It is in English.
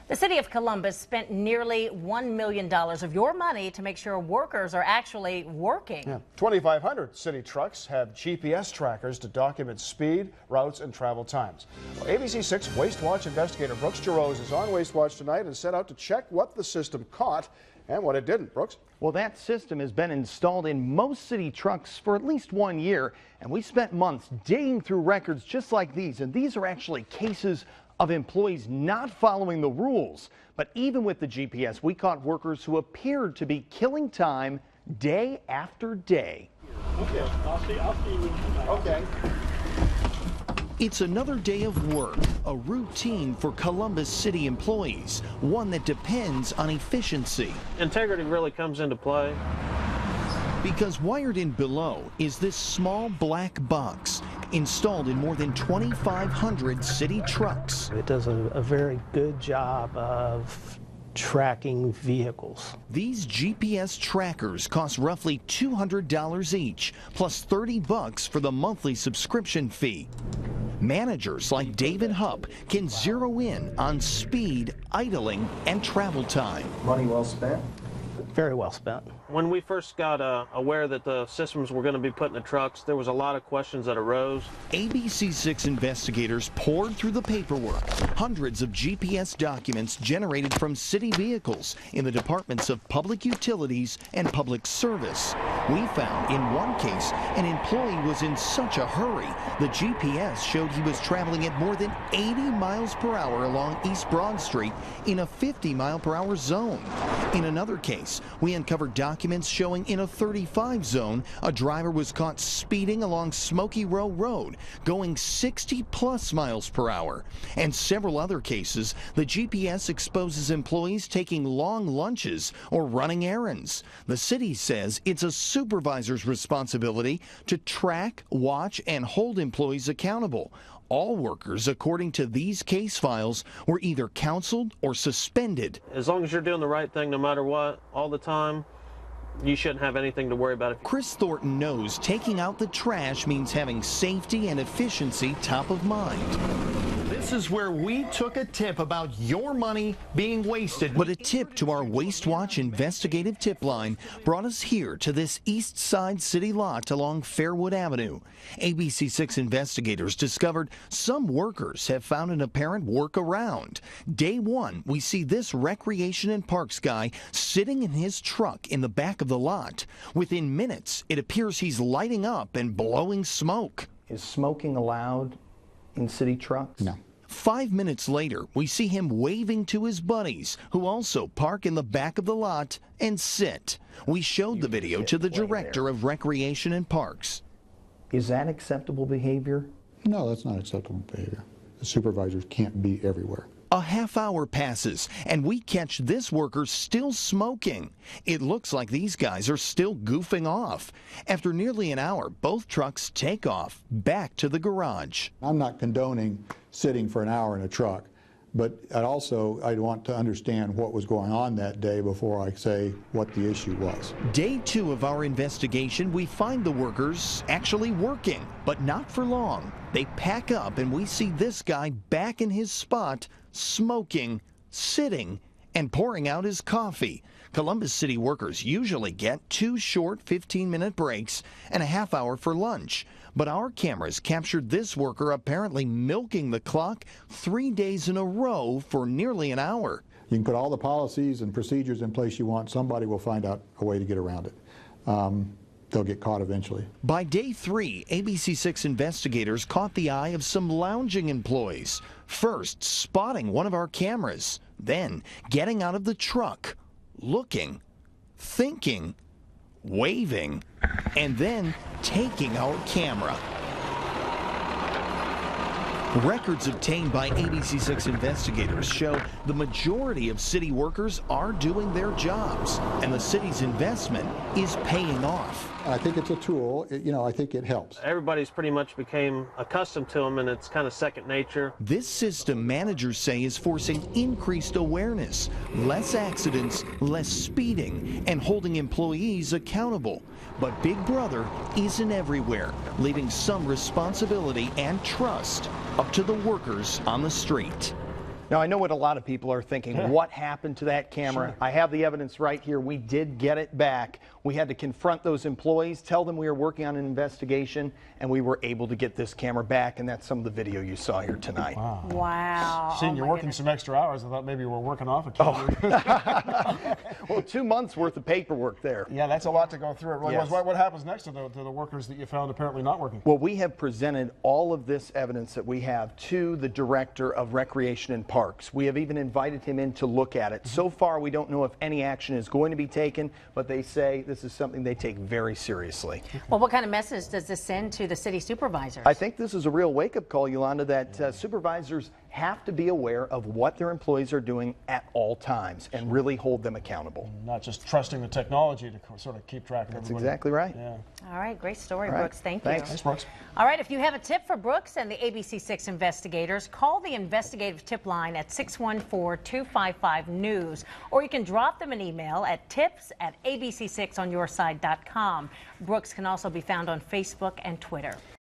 The city of Columbus spent nearly $1 million of your money to make sure workers are actually working. Yeah. 2,500 city trucks have GPS trackers to document speed, routes, and travel times. Well, ABC6 Waste Watch investigator Brooks Jarose is on Waste Watch tonight and set out to check what the system caught and what it didn't. Brooks? Well, that system has been installed in most city trucks for at least 1 year, and we spent months digging through records just like these, and these are actually cases of employees not following the rules. But even with the GPS, we caught workers who appeared to be killing time day after day. Okay, I'll see you when you come back. Okay. It's another day of work, a routine for Columbus City employees, one that depends on efficiency. Integrity really comes into play. Because wired in below is this small black box installed in more than 2,500 city trucks. It does a very good job of tracking vehicles. These GPS trackers cost roughly $200 each, plus $30 for the monthly subscription fee. Managers like David Hupp can zero in on speed, idling, and travel time. Money well spent? Very well spent. When we first got aware that the systems were going to be put in the trucks, there was a lot of questions that arose. ABC6 investigators poured through the paperwork, hundreds of GPS documents generated from city vehicles in the departments of public utilities and public service. We found in one case an employee was in such a hurry, the GPS showed he was traveling at more than 80 miles per hour along East Broad Street in a 50-mile-per-hour zone. In another case, we uncovered documents showing in a 35 zone, a driver was caught speeding along Smoky Row Road, going 60+ miles per hour. And several other cases, the GPS exposes employees taking long lunches or running errands. The city says it's a supervisor's responsibility to track, watch, and hold employees accountable. All workers, according to these case files, were either counseled or suspended. As long as you're doing the right thing no matter what, all the time, you shouldn't have anything to worry about. Chris Thornton knows taking out the trash means having safety and efficiency top of mind. This is where we took a tip about your money being wasted. But a tip to our Waste Watch investigative tip line brought us here to this East Side city lot along Fairwood Avenue. ABC6 investigators discovered some workers have found an apparent workaround. Day one, we see this Recreation and Parks guy sitting in his truck in the back of the lot. Within minutes, it appears he's lighting up and blowing smoke. Is smoking allowed in city trucks? No. 5 minutes later, we see him waving to his buddies, who also park in the back of the lot and sit. We showed the video to the director of Recreation and Parks. Is that acceptable behavior? No, that's not acceptable behavior. The supervisors can't be everywhere. A half hour passes, and we catch this worker still smoking. It looks like these guys are still goofing off. After nearly an hour, both trucks take off back to the garage. I'm not condoning sitting for an hour in a truck, but I'd want to understand what was going on that day before I say what the issue was. Day two of our investigation, we find the workers actually working, but not for long. They pack up, and we see this guy back in his spot, smoking, sitting, and pouring out his coffee. Columbus City workers usually get 2 short 15-minute breaks and a half hour for lunch. But our cameras captured this worker apparently milking the clock 3 days in a row for nearly an hour. You can put all the policies and procedures in place you want. Somebody will find out a way to get around it. They'll get caught eventually. By day 3, ABC6 investigators caught the eye of some lounging employees. First, spotting one of our cameras, then getting out of the truck, looking, thinking, waving, and then taking our camera. Records obtained by ABC6 investigators show the majority of city workers are doing their jobs, and the city's investment is paying off. I think it's a tool. I think it helps. Everybody's pretty much became accustomed to them, and it's kind of second nature. This system, managers say, is forcing increased awareness, less accidents, less speeding, and holding employees accountable. But Big Brother isn't everywhere, leaving some responsibility and trust up to the workers on the street. Now, I know what a lot of people are thinking. What happened to that camera? Sure. I have the evidence right here. We did get it back. We had to confront those employees, tell them we were working on an investigation, and we were able to get this camera back, and that's some of the video you saw here tonight. Wow. Seeing Oh, you're my working goodness. some extra hours, I thought maybe you were working off a camera. Well, 2 months worth of paperwork there. Yeah, that's a lot to go through. It really Yes. was. What happens next to the workers that you found apparently not working? Well, we have presented all of this evidence that we have to the Director of Recreation and Parks. We have even invited him in to look at it. So far, we don't know if any action is going to be taken, but they say this is something they take very seriously. Well, what kind of message does this send to the city supervisors? I think this is a real wake-up call, Yolanda, that supervisors have to be aware of what their employees are doing at all times and really hold them accountable. Not just trusting the technology to sort of keep track of That's everybody. exactly right. Yeah. All right, great story, All right. Brooks. Thank Thanks. you. Thanks, Brooks. All right, if you have a tip for Brooks and the ABC6 investigators, call the investigative tip line at 614-255-NEWS, or you can drop them an email at tips@abc6onyourside.com. Brooks can also be found on Facebook and Twitter.